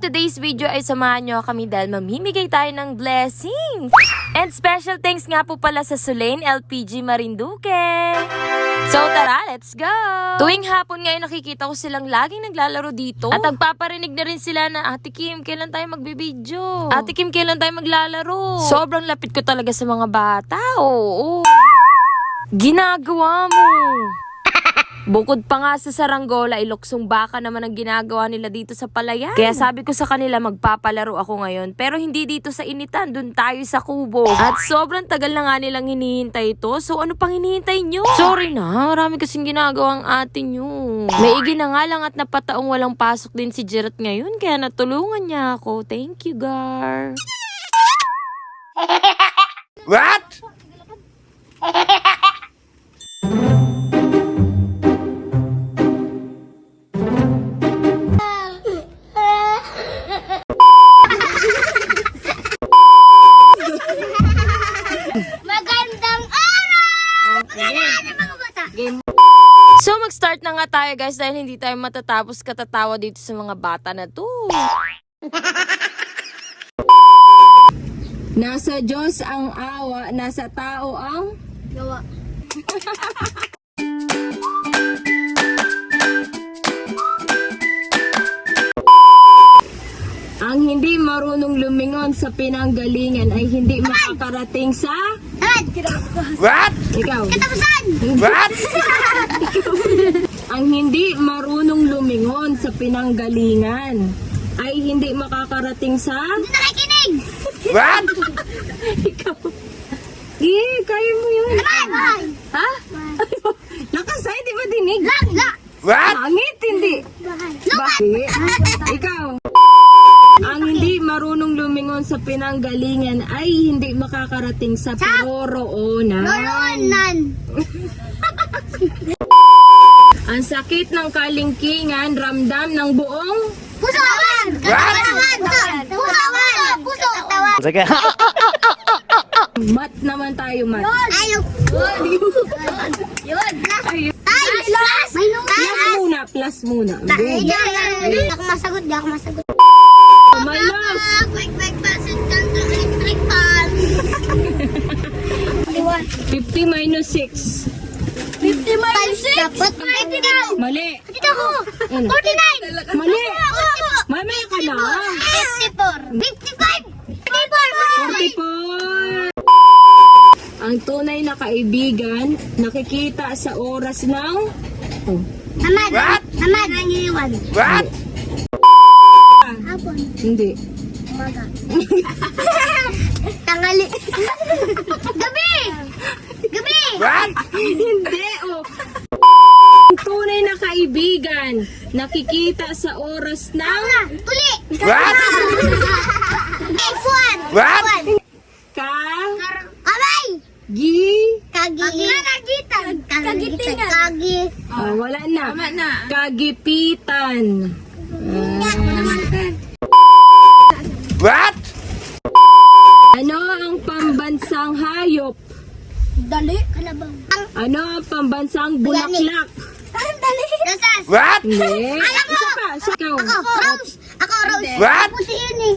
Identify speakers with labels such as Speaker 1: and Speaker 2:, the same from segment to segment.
Speaker 1: today's video ay samahan nyo kami dahil mamimigay tayo ng blessing. And special thanks nga po pala sa Sulain LPG Marinduque. So tara, let's go! Tuwing hapon ngayon nakikita ko silang laging naglalaro dito. At nagpaparinig na rin sila na, Ate Kim, kailan tayo magbibidyo? Ate Kim, kailan tayo maglalaro? Sobrang lapit ko talaga sa mga bata. Oo. Ginagawa mo. Bukod pa nga sa saranggola, iluksong baka naman ang ginagawa nila dito sa palayan. Kaya sabi ko sa kanila magpapalaro ako ngayon. Pero hindi dito sa initan, dun tayo sa kubo. At sobrang tagal na nga nilang hinihintay ito. So ano pang hinihintay nyo? Sorry na, marami kasing ginagawa ang ate nyo. Maigi na nga lang at napataong walang pasok din si Gerard ngayon. Kaya natulungan niya ako. Thank you, Gar.
Speaker 2: What?
Speaker 3: Magandang araw! Magandang mga bata!
Speaker 1: So mag-start na nga tayo guys dahil hindi tayo matatapos katatawa dito sa mga bata na to. Nasa Diyos ang awa, nasa tao ang
Speaker 3: Gawa.
Speaker 1: ang hindi marunong lumingon sa pinanggalingan ay hindi makakarating sa
Speaker 3: Tad!
Speaker 2: What?
Speaker 1: ikaw.
Speaker 3: Katapusan!
Speaker 2: What?
Speaker 1: Ang hindi marunong lumingon sa pinanggalingan ay hindi makakarating sa
Speaker 3: Hindi nakikinig!
Speaker 2: What?
Speaker 1: ikaw. Kaya mo yun.
Speaker 3: Naman!
Speaker 1: Ha? Nakasay, di ba dinig?
Speaker 3: La!
Speaker 2: What?
Speaker 1: Pangit, hindi. Bakit? Ikaw. Ang hindi marunong lumingon sa pinanggalingan ay hindi makakarating sa paroroonan.
Speaker 3: Loronan!
Speaker 1: Ang sakit ng kalingkingan, ramdam ng buong
Speaker 3: Pusoan! Katawan! Pusoan! Puso! Katawan!
Speaker 2: Sige.
Speaker 1: mat naman tayo, mat.
Speaker 3: Ayaw! Yun! Ay! Plus! May
Speaker 1: Plus muna.
Speaker 3: Di ako masagot, di ako masagot.
Speaker 1: Minus.
Speaker 3: Quick, passing control electric fan.
Speaker 1: 50 minus 6.
Speaker 3: 50 minus 6? Dapat 49.
Speaker 1: Mali.
Speaker 3: Dito ako.
Speaker 1: Ano?
Speaker 3: 49.
Speaker 1: Mali.
Speaker 3: Ako.
Speaker 1: Mamaya ka na.
Speaker 3: 54. 55.
Speaker 1: 44. Ang tunay na kaibigan, nakikita sa oras ng... Oh.
Speaker 3: Hamad.
Speaker 2: What?
Speaker 3: Hamad. Nangiwan.
Speaker 2: What?
Speaker 3: Hapon.
Speaker 1: Hindi.
Speaker 3: Umaga. Tangali. Gabi. Gabi.
Speaker 2: What?
Speaker 1: Hindi, oh. Ang tunay na kaibigan, nakikita sa oras ng...
Speaker 3: Tuli.
Speaker 2: What?
Speaker 3: F1.
Speaker 2: What?
Speaker 1: Ka...
Speaker 3: Kamay.
Speaker 1: Gi...
Speaker 3: Kagitan. Kagitingan. Kagi.
Speaker 1: Oh, wala na. Kagipitan.
Speaker 2: What?
Speaker 1: Ano ang pambansang hayop?
Speaker 3: Dali. Kalabaw.
Speaker 1: Ano ang pambansang bulaklak?
Speaker 3: Ang dali. Rosas.
Speaker 2: What?
Speaker 1: Hindi.
Speaker 3: Alam mo.
Speaker 1: Isa pa, ikaw.
Speaker 3: Ako. Rose. Ako Rose.
Speaker 2: What?
Speaker 3: Puti yun eh.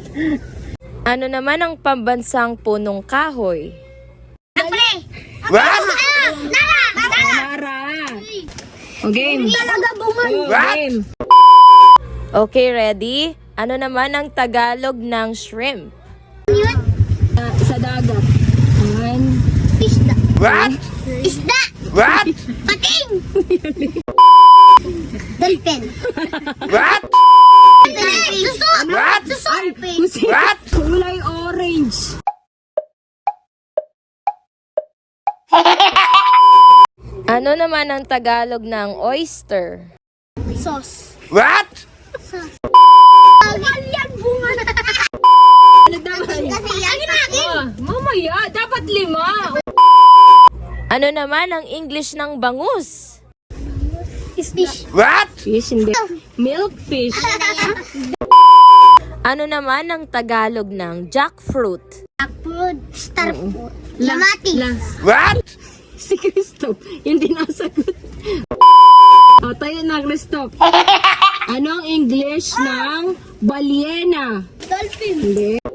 Speaker 1: Ano naman ang pambansang punong kahoy?
Speaker 3: Apre.
Speaker 2: What?
Speaker 3: Nara.
Speaker 1: Nara. O game.
Speaker 3: Talaga buman.
Speaker 1: O
Speaker 2: What?
Speaker 1: game. Okay, ready? Ano naman ang Tagalog ng shrimp?
Speaker 3: Yun.
Speaker 1: Sa dagat. One.
Speaker 3: Isda.
Speaker 2: What?
Speaker 3: Isda.
Speaker 2: What?
Speaker 3: Pating. Dolphin.
Speaker 2: What?
Speaker 3: Suso.
Speaker 2: What?
Speaker 3: Suso.
Speaker 2: What?
Speaker 1: Kulay orange. Ano naman ang Tagalog ng oyster?
Speaker 3: Sauce.
Speaker 2: What?
Speaker 3: Sauce. Yan bunga na.
Speaker 1: Ano dapat?
Speaker 3: Kasi yan sa akin.
Speaker 1: Mamaya, dapat 5. Ano naman ang English ng bangus?
Speaker 3: Fish.
Speaker 2: What?
Speaker 1: Fish, hindi. Milkfish. Ano naman ang Tagalog ng jackfruit?
Speaker 3: Apple. Star fruit. Lamati.
Speaker 2: What?
Speaker 1: Si Christoph, hindi nasagot. O, tayo na, Christoph. Ano ang English ng
Speaker 4: Balyena.
Speaker 3: Dolphin.
Speaker 4: Hindi.